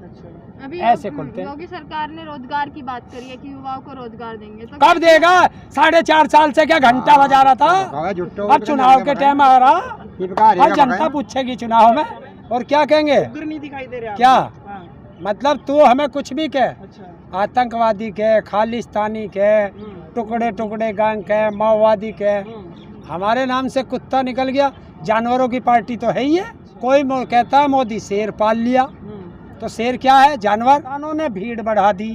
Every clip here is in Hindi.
अच्छा। अभी ऐसे खुलते हैं। योगी सरकार ने रोजगार की बात करी है कि युवाओं को रोजगार देंगे, तो कब देगा? 4.5 साल से क्या घंटा बजा रहा था? अब चुनाव के टाइम आ रहा, अब जनता पूछेगी चुनाव में, और क्या कहेंगे? नहीं दिखाई दे रहा क्या हाँ। मतलब तू हमें कुछ भी कह, अच्छा। आतंकवादी के, खालिस्तानी के, टुकड़े टुकड़े गैंग के, माओवादी के, हमारे नाम से कुत्ता निकल गया। जानवरों की पार्टी तो है ही है। कोई कहता है मोदी शेर पाल लिया, तो शेर क्या है? जानवर। किसानों ने भीड़ बढ़ा दी।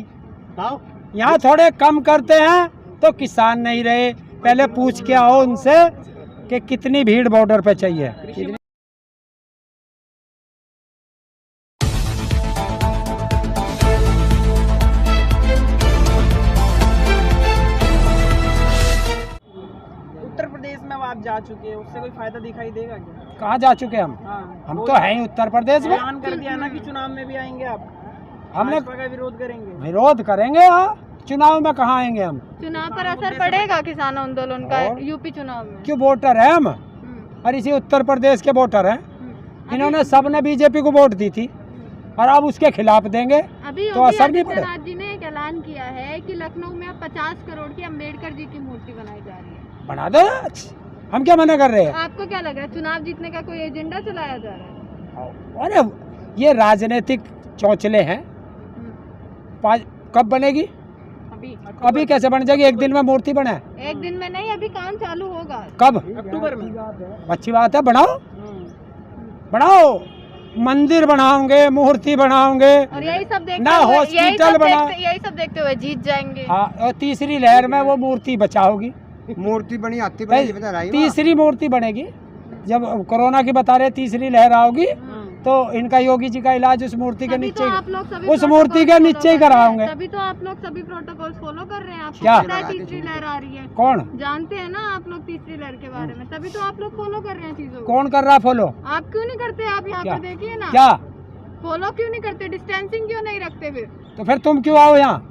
यहाँ थोड़े कम करते हैं तो किसान नहीं रहे। पहले पूछ के आओ उनसे कि कितनी भीड़ बॉर्डर पे चाहिए। उत्तर प्रदेश में अब आप जा चुके हैं, उससे कोई फायदा दिखाई देगा क्या? कहाँ जा चुके हम? हाँ, हम तो हैं ही उत्तर प्रदेश में। ऐलान कर दिया ना कि चुनाव में भी आएंगे आप, हमने भाजपा का विरोध करेंगे। विरोध करेंगे। हाँ, चुनाव में कहाँ आएंगे हम? चुनाव पर असर पड़ेगा किसान आंदोलन का यूपी चुनाव में? क्यों? वोटर है हम, और इसी उत्तर प्रदेश के वोटर हैं। इन्होंने सबने बीजेपी को वोट दी थी, और अब उसके खिलाफ देंगे अभी तो असर नहीं पड़ेगा। आदित्यनाथ जी ने एक ऐलान किया है कि लखनऊ में अब 50 करोड़ की अम्बेडकर जी की मूर्ति बनाई जा रही है। बना दो, हम क्या मना कर रहे हैं? आपको क्या लग रहा है, चुनाव जीतने का कोई एजेंडा चलाया जा रहा है? अरे ये राजनीतिक चौचले हैं। कब बनेगी? अभी कैसे बन जाएगी? एक दिन में मूर्ति बने? एक दिन में नहीं, अभी काम चालू होगा। कब? अक्टूबर में। अच्छी बात है, बनाओ बनाओ। मंदिर बनाओगे, मूर्ति बनाओगे, और यही सब देखते ना हुए, हॉस्पिटल बना, यही सब देखते हुए जीत जाएंगे। हाँ, और तीसरी लहर में वो मूर्ति बचाओगी। मूर्ति बनी आती तीसरी मूर्ति बनेगी जब कोरोना की बता रहे तीसरी लहर आओगी, तो इनका योगी जी का इलाज उस मूर्ति के नीचे, उस मूर्ति के नीचे ही कराओगे। तभी तो आप लोग सभी प्रोटोकॉल फॉलो कर रहे हैं। आपको क्या? पता है तीसरी लहर आ रही है? कौन जानते हैं ना आप लोग तीसरी लहर के बारे में, तभी तो आप लोग फॉलो कर रहे हैं चीजों को। कौन कर रहा फॉलो? आप क्यों नहीं करते? आप यहाँ पे देखिए ना, क्या फॉलो क्यों नहीं करते? डिस्टेंसिंग क्यों नहीं रखते? फिर तो फिर तुम क्यों आओ यहाँ?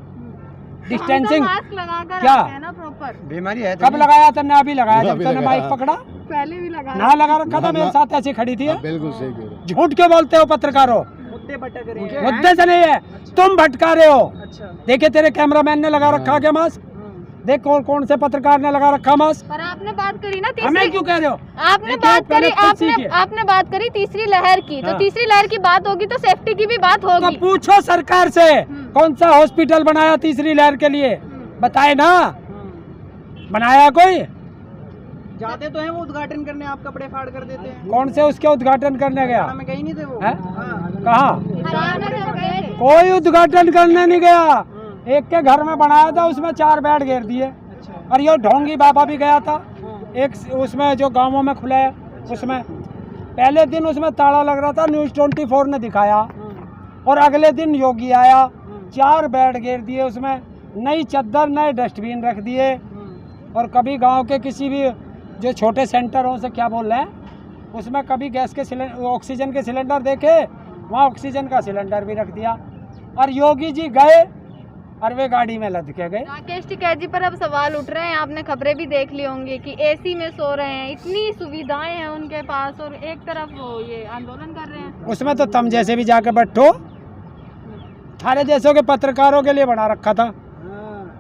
डिस्टेंसिंग मास्क लगाकर क्या? आते हैं ना प्रॉपर। बीमारी है। कब लगाया तुमने? अभी लगाया जब तुमने माइक पकड़ा। पहले भी लगा ना लगा रखा था, मेरे साथ ऐसी खड़ी थी। बिल्कुल सही। झूठ क्यों बोलते हो पत्रकारों? मुद्दे भटक रहे हैं। मुद्दे से नहीं है, तुम भटका रहे हो। अच्छा। देखिए तेरे कैमरामैन ने लगा रखा क्या मास्क? देख कौन कौन से पत्रकार ने लगा रखा मास्क। पर आपने बात करी ना हमें क्यों कह रहे हो? आपने बात करी, आपने बात करी तीसरी लहर की, तो तीसरी लहर की बात होगी तो सेफ्टी की भी बात होगी। तो पूछो सरकार से कौन सा हॉस्पिटल बनाया तीसरी लहर के लिए, बताए ना। बनाया कोई? जाते तो हैं वो उद्घाटन करने, आप कपड़े फाड़ कर देते हैं। कौन से उसके उद्घाटन करने गया? में गई नहीं थे वो। कहाँ? कोई उद्घाटन करने नहीं गया। एक के घर में बनाया था, उसमें 4 बेड घेर दिए। और ये ढोंगी बाबा भी गया था एक, उसमें जो गांवों में खुला है, उसमें पहले दिन उसमें ताला लग रहा था, न्यूज़ 24 ने दिखाया। और अगले दिन योगी आया, 4 बेड घेर दिए, उसमें नई चद्दर, नए डस्टबिन रख दिए। और कभी गांव के किसी भी जो छोटे सेंटरों से क्या बोल रहे हैं, उसमें कभी गैस के सिलेंडर, ऑक्सीजन के सिलेंडर देखे, वहाँ ऑक्सीजन का सिलेंडर भी रख दिया। और योगी जी गए और वे गाड़ी में लद के गए। राकेश टिकैत जी पर अब सवाल उठ रहे हैं, आपने खबरें भी देख ली होंगी कि एसी में सो रहे हैं, इतनी सुविधाएं हैं उनके पास, और एक तरफ वो ये आंदोलन कर रहे हैं। उसमें तो तुम जैसे भी जाके बैठो, थारे जैसों के पत्रकारों के लिए बना रखा था।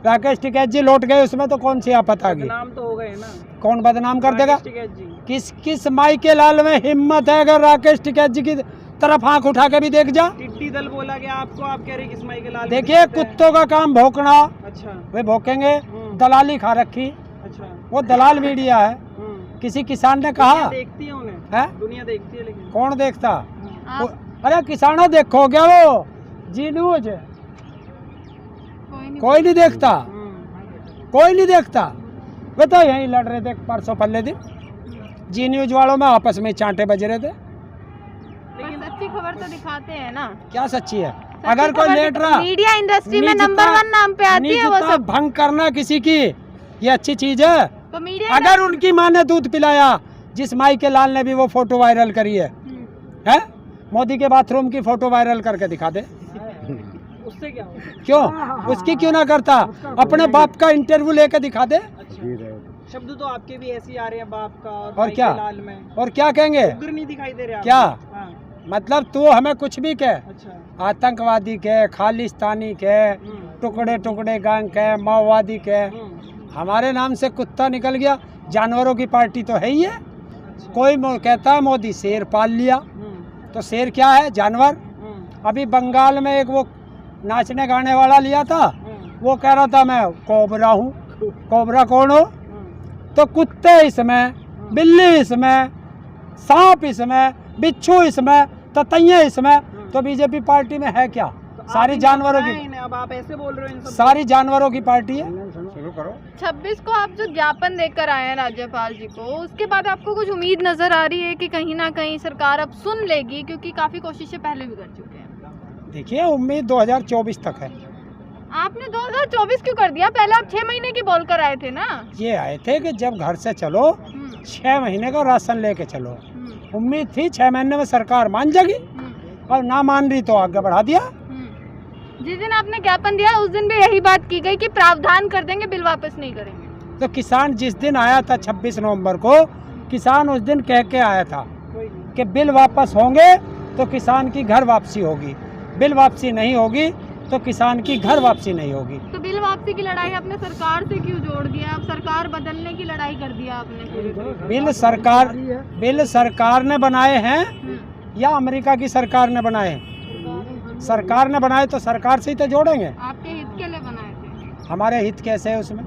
राकेश टिकैत जी लौट गए, उसमें तो कौन सी आफत आ गई? नाम तो हो गए ना। कौन बदनाम कर देगा? जी। किस माई के लाल में हिम्मत है अगर राकेश टिकैत जी की तरफ आंख उठा के भी देख जा। टिड्डी दल बोला गया आपको, आप कह रहे किस माई के लाल? देखिए कुत्तों का काम भौंकना। अच्छा। वे भौंकेंगे, दलाली खा रखी। अच्छा। वो दलाल मीडिया है। किसी किसान ने कहा, देखती है उन्हें है? दुनिया देखती है, लेकिन कौन देखता? अरे किसानों देखो क्या वो जी न्यूज? कोई नहीं देखता, कोई नहीं देखता। वे तो यहीं लड़ रहे थे परसों पहले दिन, जी न्यूज वालों में आपस में चांटे बज रहे थे। लेकिन सच्ची खबर तो दिखाते हैं ना। क्या सच्ची है? अगर कोई लेट रहा, मीडिया इंडस्ट्री में नंबर 1 नाम पे आती है वो सब। भंग करना किसी की ये अच्छी चीज है? तो मीडिया अगर उनकी माँ ने दूध पिलाया, जिस माई के लाल ने भी वो फोटो वायरल करी है, मोदी के बाथरूम की फोटो वायरल करके दिखा दे, उससे क्या? क्यों उसकी क्यों ना करता? अपने बाप का इंटरव्यू लेके दिखा दे। शब्द तो आपके भी ऐसे ही आ रहे हैं, बाप का और क्या? लाल में। और क्या कहेंगे? उग्र नहीं दिखाई दे रहे क्या? मतलब तू हमें कुछ भी कह, अच्छा। आतंकवादी कह, खालिस्तानी कह, टुकड़े टुकड़े गैंग कह, माओवादी कह, हमारे नाम से कुत्ता निकल गया। जानवरों की पार्टी तो है ही है। कोई कहता है मोदी शेर पाल लिया, तो शेर क्या है? जानवर। अभी बंगाल में एक वो नाचने गाने वाला लिया था, वो कह रहा था मैं कोबरा हूँ। कोबरा कौन हो? तो कुत्ते इसमें, बिल्ली इसमें, सांप इसमें, बिच्छू इसमें, ततैया इसमें, तो बीजेपी पार्टी में है क्या? सारी जानवरों की। अब आप ऐसे बोल रहे हो, इन सब सारी जानवरों की पार्टी है। शुरू करो। 26 को आप जो ज्ञापन देकर आए हैं राज्यपाल जी को, उसके बाद आपको कुछ उम्मीद नजर आ रही है कि कहीं ना कहीं सरकार अब सुन लेगी, क्योंकि काफी कोशिशें पहले भी कर चुके हैं? देखिए, उम्मीद 2024 तक है। आपने 2024 क्यों कर दिया? पहले आप 6 महीने की बोल कर आए थे ना। ये आए थे कि जब घर से चलो 6 महीने का राशन लेके चलो। उम्मीद थी 6 महीने में सरकार मान जाएगी, और ना मान रही तो आगे बढ़ा दिया। जिस दिन आपने ज्ञापन दिया उस दिन भी यही बात की गई कि प्रावधान कर देंगे, बिल वापस नहीं करेंगे। तो किसान जिस दिन आया था 26 नवंबर को, किसान उस दिन कह के आया था कि बिल वापस होंगे तो किसान की घर वापसी होगी, बिल वापसी नहीं होगी तो किसान की घर वापसी नहीं होगी। तो बिल वापसी की लड़ाई आपने सरकार से क्यों जोड़ दिया? अब सरकार बदलने की लड़ाई कर दिया आपने पूरी तरह। बिल सरकार ने बनाए हैं या अमेरिका की सरकार ने बनाए? सरकार ने बनाए तो सरकार से ही तो जोड़ेंगे। आपके हित के लिए बनाए थे। हमारे हित कैसे है उसमें?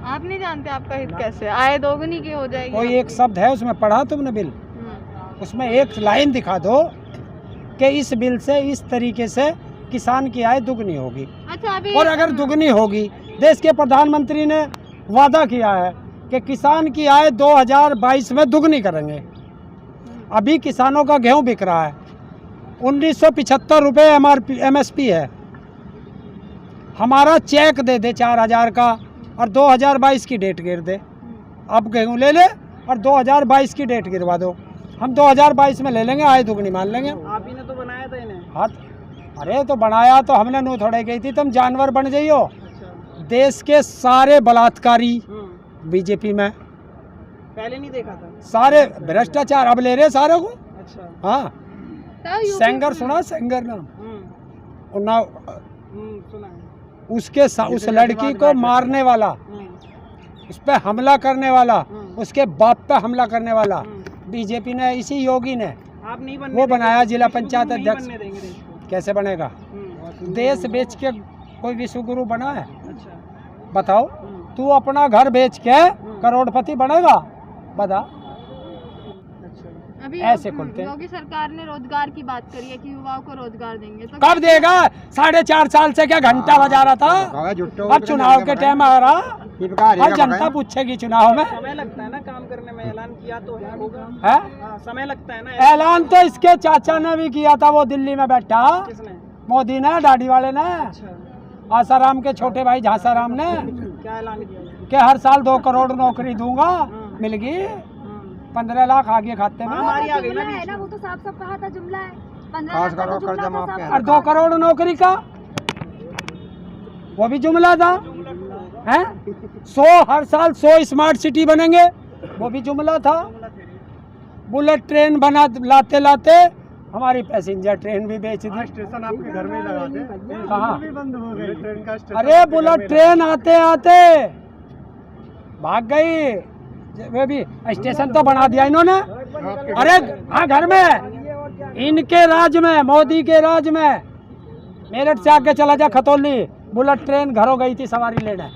आप नहीं जानते आपका हित कैसे? आय दोगुनी की हो जाएगी। कोई एक शब्द है उसमें? पढ़ा तुमने बिल? उसमें एक लाइन दिखा दो कि इस बिल से इस तरीके से किसान की आय दुगनी होगी। अच्छा, अभी और अगर दुगनी होगी, देश के प्रधानमंत्री ने वादा किया है कि किसान की आय 2022 में दुगनी करेंगे। अभी किसानों का गेहूं बिक रहा है 1975 रुपये MSP है। हमारा चेक दे दे 4000 का और 2022 की डेट गिर दे। अब गेहूं ले ले और 2022 की डेट गिरवा दो, हम 2022 में ले लेंगे, आय दुगनी मान लेंगे। आप ही ने तो बनाया था इन्हें। हाँ, अरे तो बनाया तो हमने नू थोड़े गई थी, तुम जानवर बन जाइयो। अच्छा। देश के सारे बलात्कारी बीजेपी में, पहले नहीं देखा था। सारे भ्रष्टाचार अब ले रहे सारे को। अच्छा। हाँ, सेंगर सुना? सेंगर नाम ना, सुना है। उसके उस लड़की को मारने वाला, उस पे हमला करने वाला, उसके बाप पे हमला करने वाला बीजेपी ने, इसी योगी ने आप नहीं वो बनाया जिला पंचायत अध्यक्ष। बनने देंगे देश को। कैसे बनेगा? देश बेच के कोई विश्वगुरु बना है? अच्छा। बताओ, तू अपना घर बेच के करोड़पति बनेगा? बता। अभी ऐसे खुलते हैं। योगी सरकार ने रोजगार की बात करी है कि युवाओं को रोजगार देंगे, तो कब देगा? 4.5 साल से क्या घंटा बजा रहा था? अब चुनाव के टाइम आ रहा, और जनता पूछेगी चुनाव में। समय लगता है ना काम करने में, ऐलान किया तो है, होगा है? हाँ, समय लगता है ना। ऐलान तो इसके चाचा ने भी किया था, वो दिल्ली में बैठा, किसने? मोदी ने, दाढ़ी वाले ने, अच्छा। आसाराम के छोटे भाई झांसाराम ने, क्या ऐलान किया? कि हर साल 2 करोड़ नौकरी दूंगा। मिल गई 15 लाख आगे खाते में। हमारी आ गई ना है ना, वो तो साफ साफ कहा था, जुमला है। 15 खास लाख का करो, तो जुमला कर्जा था, माफ साफ किया। साफ और 2 करोड़ नौकरी का वो भी जुमला था, हैं? 100 हर साल 100 स्मार्ट सिटी बनेंगे, वो भी जुमला था। बुलेट ट्रेन बना लाते लाते हमारी पैसेंजर ट्रेन भी बेच दी। स्टेशन आपके घर में ही लगा दे। कहाँ? भी बंद हो गई ट्रेन का स्टेशन। अरे बुलेट ट्रेन आते आते भाग गई, वो भी स्टेशन तो बना दिया इन्होंने। अरे हाँ, घर में, इनके राज में, मोदी के राज में। मेरठ से आगे चला जा खतौली, बुलेट ट्रेन घरों गई थी सवारी लेने,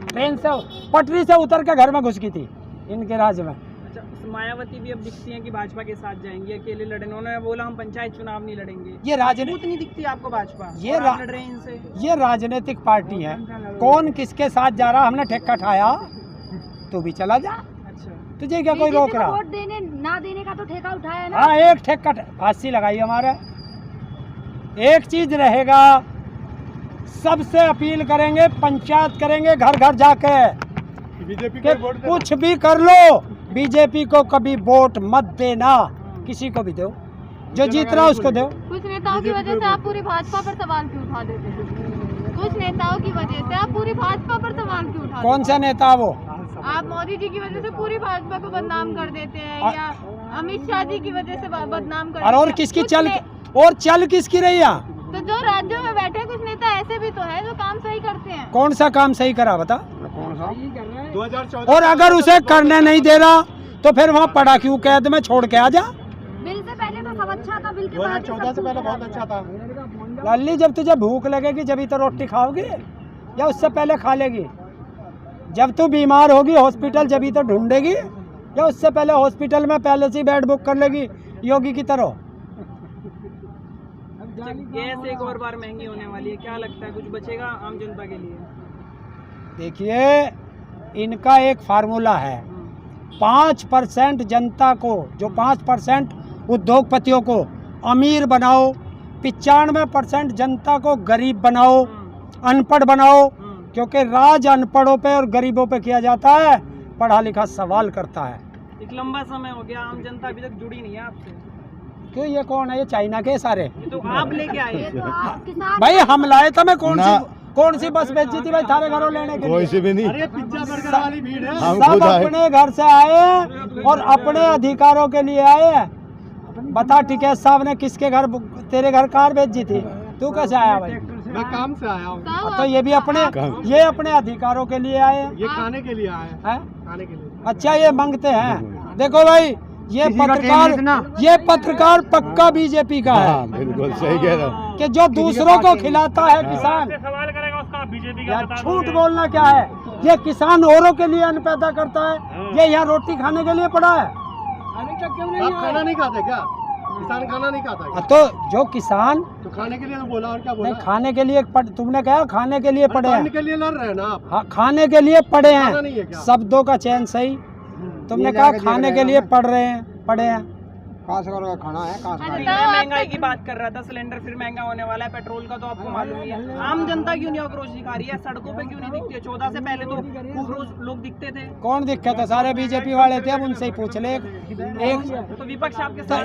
ट्रेन से पटरी से उतर के घर में घुस गई थी इनके राज में। अच्छा, मायावती भी अब दिखती हैं कि भाजपा के साथ जाएंगी, अकेले लड़ेंगे। उन्होंने बोला हम पंचायत चुनाव नहीं लड़ेंगे। ये राजनीति मजबूत नहीं दिखती आपको भाजपा? ये और आप लड़ रहे हैं इनसे। ये राजनीतिक पार्टी है, कौन किसके साथ जा रहा, हमने ठेका ठाया, तू भी चला जा, अच्छा। तुझे क्या कोई रोक रहा? वोट देने ना देने का तो ठेका उठाया है ना। हाँ, एक ठेका फांसी लगाई हमारे। एक चीज रहेगा, सबसे अपील करेंगे, पंचायत करेंगे घर घर जाके, बीजेपी कि कुछ भी कर लो, बीजेपी को कभी वोट मत देना, किसी को भी दो, जो जीत रहा उसको दो। कुछ नेताओं की वजह से आप पूरी भाजपा पर सवाल क्यों उठा देते हैं? कुछ नेताओं की वजह से आप पूरी भाजपा पर सवाल क्यों उठा कौन सा नेता वो? आप मोदी जी की वजह से पूरी भाजपा को बदनाम कर देते हैं, या अमित शाह जी की वजह से बदनाम कर और किसकी चल किसकी रही है? तो जो राज्यों में बैठे कुछ नेता ऐसे भी तो है जो काम सही करते हैं। कौन सा काम सही करा बता? कौन सा? 2014 और अगर उसे करने नहीं दे रहा तो फिर वहाँ पड़ा क्यों, कैद में छोड़ के आ जा। बिल से पहले तो सब अच्छा था, बिल के बाद 2014 से पहले बहुत अच्छा था। लाली, जब तुझे भूख लगेगी जब तो रोटी खाओगी या उससे पहले खा लेगी? जब तू बीमार होगी हॉस्पिटल जब तो ढूंढेगी या उससे पहले हॉस्पिटल में पहले से बेड बुक कर लेगी योगी की तरह? गैस एक और बार महंगी होने वाली है, क्या लगता है कुछ बचेगा आम जनता के लिए? देखिए, इनका एक फार्मूला है, 5% जनता को, जो 5% उद्योगपतियों को अमीर बनाओ, 95% जनता को गरीब बनाओ, अनपढ़ बनाओ, क्योंकि राज अनपढ़ों पे और गरीबों पे किया जाता है, पढ़ा लिखा सवाल करता है। एक लंबा समय हो गया, आम जनता अभी तक जुड़ी नहीं है आपसे। क्यों, ये कौन है? ये चाइना के सारे ये तो आप लेके आए। तो आप किसान भाई, हम लाए तो मैं कौन सी बस बेची थी भाई थारे घरों लेने के लिए? कोई सी भी नहीं, अरे पिज्जा बर्गर वाली भीड़ है। हम सब खुद आए। अपने घर से आए हैं और अपने अधिकारों के लिए आए हैं। बता टिकैत साहब ने किसके घर, तेरे घर कार भेजी थी? तू कैसे आया भाई? मैं काम से आया हूँ, तो ये भी ये अपने अधिकारों के लिए आए हैं। ये खाने के लिए आया है, हैं? खाने के लिए। अच्छा, ये मांगते हैं। देखो भाई, ये पत्रकार पक्का बीजेपी का हाँ, है बिल्कुल सही कह रहा हूँ। कि जो दूसरों को खिलाता है किसान, सवाल करेगा उसका बीजेपी यार झूठ बोलना क्या है? ये किसान औरों के लिए अन्न पैदा करता है, ये यहाँ रोटी खाने के लिए पड़ा है। आप खाना नहीं खाते क्या? किसान खाना नहीं खाता क्या? तो जो किसान तो खाने के लिए तो बोला, और क्या नहीं, बोला? खाने के लिए तुमने कहा खाने के लिए पड़े खाने हैं। के लिए लड़ रहे हैं ना आप? हाँ, खाने के लिए पड़े खाना नहीं है हैं, क्या? शब्दों का चयन सही। तुमने कहा खाने के लिए पड़ रहे हैं, पड़े हैं। खाना है मैं महंगाई की बात कर रहा था, सिलेंडर फिर महंगा होने वाला है, पेट्रोल का तो आपको मालूम ही है। आम जनता क्यों नहीं आक्रोश दिखा रही है? सड़कों पे क्यों नहीं दिखती है? 14 से पहले तो खूब रोज लोग दिखते थे। कौन दिक्कत है? सारे बीजेपी वाले थे, अब उनसे ही पूछ ले। एक तो विपक्ष आपके तो साथ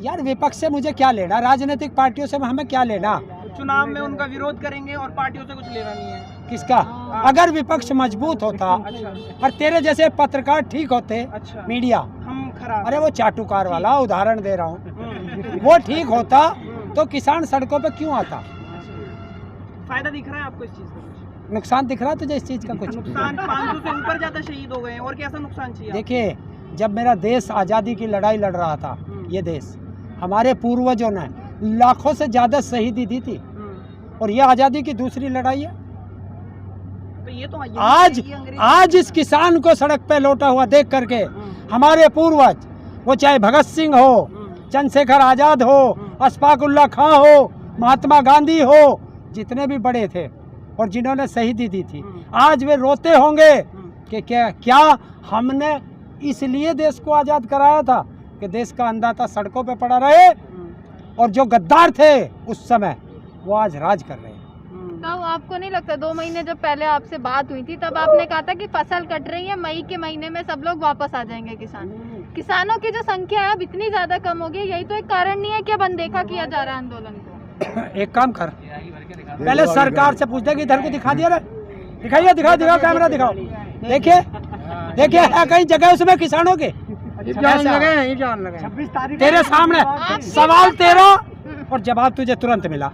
यार, विपक्ष से मुझे क्या लेना? राजनीतिक पार्टियों से हमें क्या लेना? चुनाव में उनका विरोध करेंगे और पार्टियों से कुछ लेना नहीं है। किसका? अगर विपक्ष मजबूत होता और तेरे जैसे पत्रकार ठीक होते, अच्छा, मीडिया, हम खराब। अरे वो चाटुकार वाला उदाहरण दे रहा हूँ, वो ठीक होता तो किसान सड़कों पे क्यों आता? फायदा दिख रहा है आपको इस चीज का? कुछ नुकसान दिख रहा तुझे इस चीज का? कुछ नुकसान, 500 से ऊपर ज्यादा शहीद हो गए हैं, और कैसा नुकसान चाहिए? देखिए, जब मेरा देश आज़ादी की लड़ाई लड़ रहा था, ये देश, हमारे पूर्वजों ने लाखों से ज्यादा शहीदी दी थी, और ये आज़ादी की दूसरी लड़ाई है। तो ये तो आज इस किसान को सड़क पे लौटा हुआ देख करके हमारे पूर्वज, वो चाहे भगत सिंह हो, चंद्रशेखर आजाद हो, अशफाक उल्लाह खां हो, महात्मा गांधी हो, जितने भी बड़े थे और जिन्होंने शहीदी दी थी, आज वे रोते होंगे कि क्या हमने इसलिए देश को आज़ाद कराया था कि देश का अन्नदाता सड़कों पे पड़ा रहे, और जो गद्दार थे उस समय वो आज राज कर रहे हैं। तब आपको नहीं लगता 2 महीने जब पहले आपसे बात हुई थी तब आपने कहा था कि फसल कट रही है, मई के महीने में सब लोग वापस आ जाएंगे किसानों की जो संख्या है अब इतनी ज्यादा कम हो गई, यही तो एक कारण नहीं है कि अब अनदेखा किया जा रहा है आंदोलन को? एक काम कर, पहले सरकार से पूछ दे कि इधर को दिखा दिया रे, दिखाइए, दिखाओ कैमरा दिखाओ, देखिए है कहीं जगह उसमें किसानों के? 26 तारीख तेरे सामने सवाल तेरा और जवाब तुझे तुरंत मिला।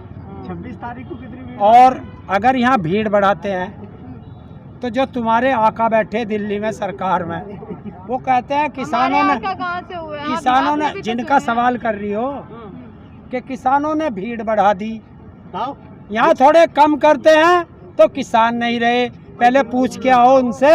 26 तारीख को कितनी भीड़? और अगर यहाँ भीड़ बढ़ाते हैं तो जो तुम्हारे आका बैठे दिल्ली में सरकार में, वो कहते हैं किसानों ने, कहाँ से हुए? किसानों ने, जिनका सवाल कर रही हो कि किसानों ने भीड़ बढ़ा दी, यहाँ थोड़े कम करते हैं तो किसान नहीं रहे। पहले पूछ के आओ उनसे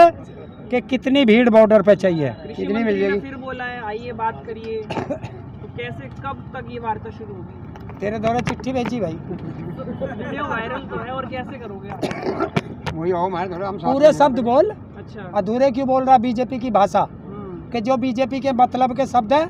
कि कितनी भीड़ बॉर्डर पे चाहिए, कितनी मिल जाएगी। फिर बोला है आइए बात करिए, तो कैसे, कब तक ये वार्ता शुरू होगी? तेरे द्वारा चिट्ठी भेजी भाई, वीडियो वायरल तो है, और कैसे करोगे आप? पूरे शब्द बोल, अच्छा, अधूरे क्यों बोल रहा? बीजेपी की भाषा कि जो बीजेपी के मतलब के शब्द हैं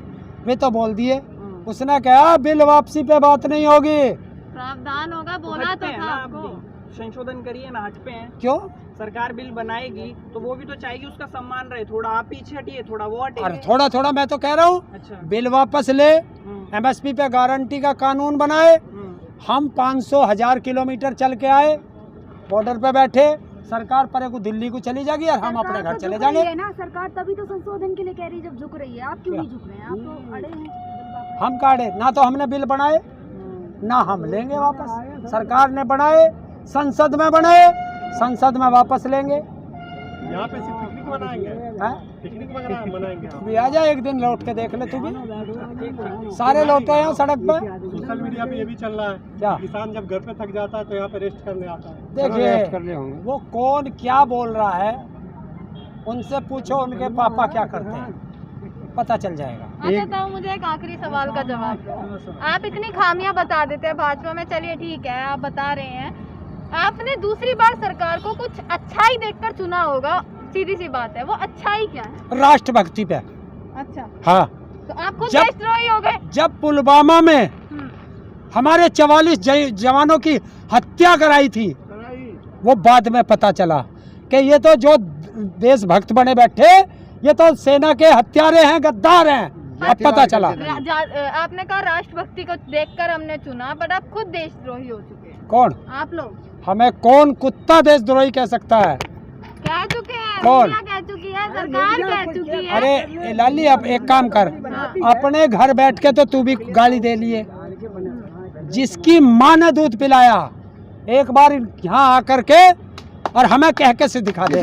वे तो बोल दिए। उसने कहा बिल वापसी पे बात नहीं होगी, प्रावधान होगा, बोला तो था आपको। संशोधन करिए ना, हट पे हैं। क्यों? सरकार बिल बनाएगी तो वो भी तो चाहेगी उसका सम्मान रहे, थोड़ा आप पीछे हटिए, थोड़ा वो हटे। अरे थोड़ा थोड़ा मैं तो कह रहा हूँ, अच्छा, बिल वापस ले, एमएसपी पे गारंटी का कानून बनाए। हम 500,000 किलोमीटर चल के आए, बॉर्डर पे बैठे, सरकार परे को दिल्ली को चली जाएगी और हम अपने घर सरकार तो चले झुक रही जाएंगे। है ना, सरकार तभी तो संशोधन के लिए कह रही है, जब झुक रही है। आप क्यों नहीं झुक रहे हैं? आप तो अड़े हैं। हम काढ़े ना, तो हमने बिल बनाए ना हम लेंगे वापस। सरकार ने बनाए, संसद में बनाए, संसद में वापस लेंगे। यहाँ पे सिर्फ पिकनिक मनाएंगे, हैं? पिकनिक मनाएंगे। तू भी आ जा एक दिन लौट के देख ले, तू भी। सारे लौटे हैं सड़क पे। सोशल मीडिया पे ये भी चल रहा है क्या? किसान जब घर पे थक जाता है तो यहाँ पे रेस्ट करने आता है। देखिए वो कौन क्या बोल रहा है, उनसे पूछो उनके पापा क्या करते हैं, पता चल जाएगा। अच्छा तो मुझे एक आखिरी सवाल का जवाब दो। आप इतनी खामियां बता देते हैं भाजपा में, चलिए ठीक है आप बता रहे हैं, आपने दूसरी बार सरकार को कुछ अच्छाई देखकर चुना होगा, सीधी सी बात है, वो अच्छाई क्या है? राष्ट्रभक्ति पे। अच्छा हाँ, तो आप खुद जब- देशद्रोही हो गए। जब पुलवामा में हमारे 44 जवानों की हत्या कराई थी, वो बाद में पता चला कि ये तो जो देशभक्त बने बैठे, ये तो सेना के हत्यारे हैं, गद्दार हैं। अब पता चला। आपने कहा राष्ट्रभक्ति को देखकर हमने चुना, बट आप खुद देशद्रोही हो चुके हैं। कौन? आप लोग हमें कौन कुत्ता देशद्रोही कह सकता है? कह चुके हैं, कौन? मीडिया कह चुकी है, सरकार कह चुकी है। अरे लाली, अब एक काम कर, अपने घर बैठ के तो तू भी गाली दे लिए। जिसकी माँ ने दूध पिलाया, एक बार यहाँ आकर के और हमें कह के से दिखा दे।